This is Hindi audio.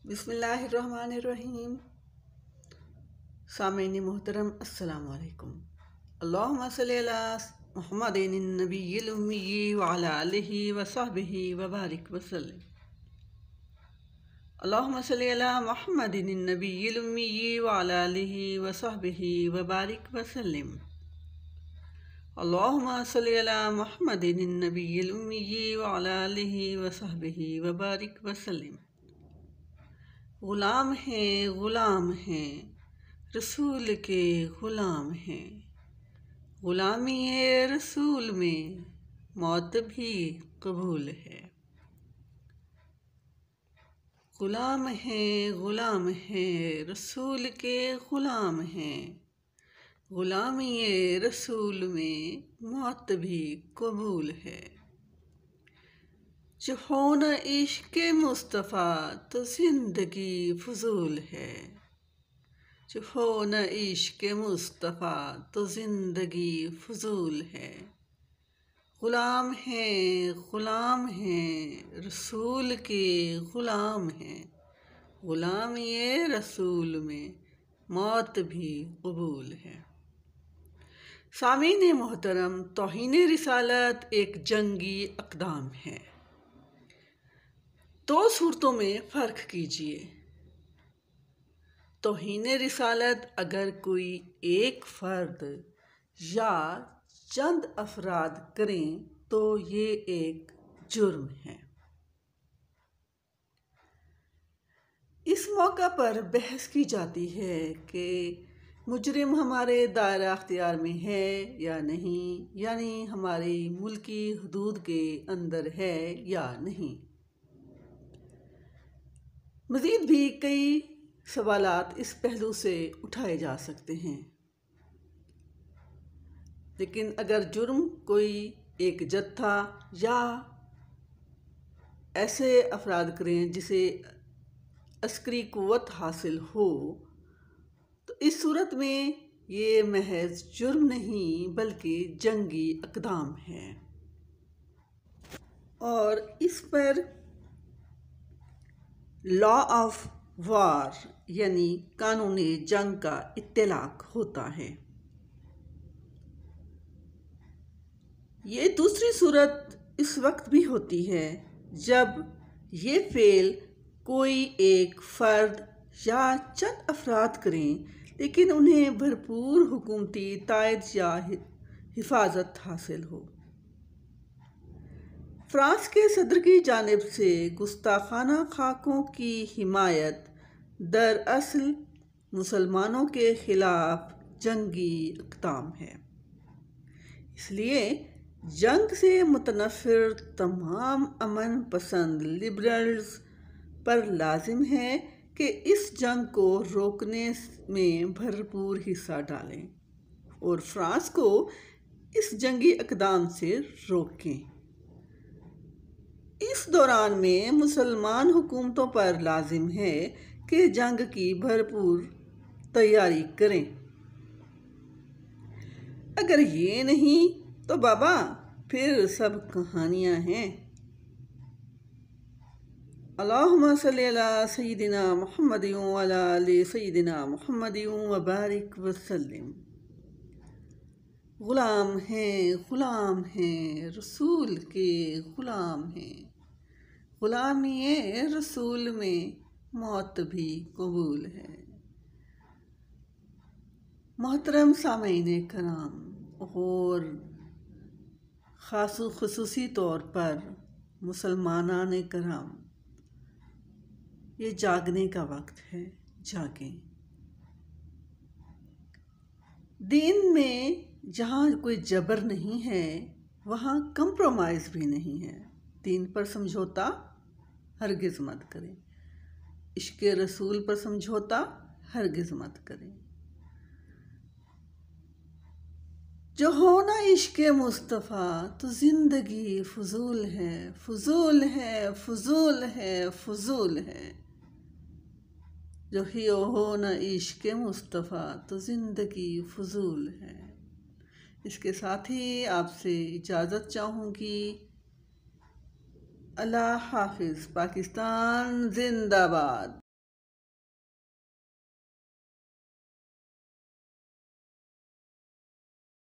बिस्मिल्लाहिर्रहमानिर्रहीम। सामीन मोहतरम अस्सलाम वालेकुम। अल्लाहुम्मा सल्ली अला मुहम्मदिन नबिय्यिल उम्मी व अला आलिहि व सहबिहि व बारिक वसल्लम। अल्लाहुम्मा सल्ली अला मुहम्मदिन नबिय्यिल उम्मी व अला आलिहि व सहबिहि व बारिक वसल्लम। अल्लाहुम्मा सल्ली अला मुहम्मदिन नबिय्यिल उम्मी व अला आलिहि व सहबिहि व बारिक वसल्लम। गुलाम हैं रसूल के गुलाम हैं, गुलामी रसूल में मौत भी कबूल है। गुलाम हैं रसूल के गुलाम हैं, गुलामी रसूल में मौत भी कबूल है। जो हो न इश्क़ मुस्तफ़ा तो ज़िंदगी फजूल है, जो हो न इश्क़ मुस्तफ़ा तो ज़िंदगी फजूल है। गुलाम हैं रसूल के गुलाम हैं, गुलामी रसूल में मौत भी कबूल है। सामीन मोहतरम, तौहीन रिसालत एक जंगी अक़दाम है। दो सूरतों में फ़र्क कीजिए। तौहीन रिसालत अगर कोई एक फ़र्द या चंद अफराद करें तो ये एक जुर्म है। इस मौका पर बहस की जाती है कि मुजरिम हमारे दायरा अख्तियार में है या नहीं, यानी हमारी मुल्की हदूद के अंदर है या नहीं। मज़ीद भी कई सवालात इस पहलू से उठाए जा सकते हैं, लेकिन अगर जुर्म कोई एक जत्था या ऐसे अफराद करें जिसे अस्करी क़ुव्वत हासिल हो, तो इस सूरत में ये महज जुर्म नहीं बल्कि जंगी अक़दाम है और इस पर लॉ ऑफ वार यानी कानूनी जंग का इत्तलाक होता है। ये दूसरी सूरत इस वक्त भी होती है जब ये फ़ेल कोई एक फ़र्द या चंद अफराद करें, लेकिन उन्हें भरपूर हुकूमती तायद या हिफाजत हासिल हो। फ्रांस के सदर की जानिब से गुस्ताखाना खाकों की हिमायत दरअसल मुसलमानों के ख़िलाफ़ जंगी इक़दाम है। इसलिए जंग से मुतनफ़िर तमाम अमन पसंद लिबरल्स पर लाजिम है कि इस जंग को रोकने में भरपूर हिस्सा डालें और फ्रांस को इस जंगी इक़दाम से रोकें। इस दौरान में मुसलमान हुकूमतों पर लाजिम है कि जंग की भरपूर तैयारी करें। अगर ये नहीं तो बाबा फिर सब कहानियाँ हैं। अल्लाहुम्मा सल्ली अला सय्यिदिना मुहम्मदिन व अला आलि सय्यिदिना मुहम्मदिन व बारिक वसल्लम। गुलाम हैं रसूल के गुलाम हैं, गुलामी रसूल में मौत भी कबूल है। मोहतरम सामीन कराम और ख़ुसूसी तौर पर मुसलमानान कराम, ये जागने का वक्त है, जागें। दीन में जहाँ कोई जबर नहीं है वहाँ कंप्रोमाइज़ भी नहीं है। दीन पर समझौता हरगिज़ मत करें, इश्क़ रसूल पर समझौता हरगिज़ मत करें। जो हो ना इश्क़ मुस्तफ़ा तो ज़िंदगी फजूल है, फजूल है, फजूल है, फजूल है। जो ही हो न इश्क़ मुस्तफ़ा तो ज़िंदगी फजूल है। इसके साथ ही आपसे इजाज़त चाहूँगी। अल्लाह हाफिज़। पाकिस्तान जिंदाबाद।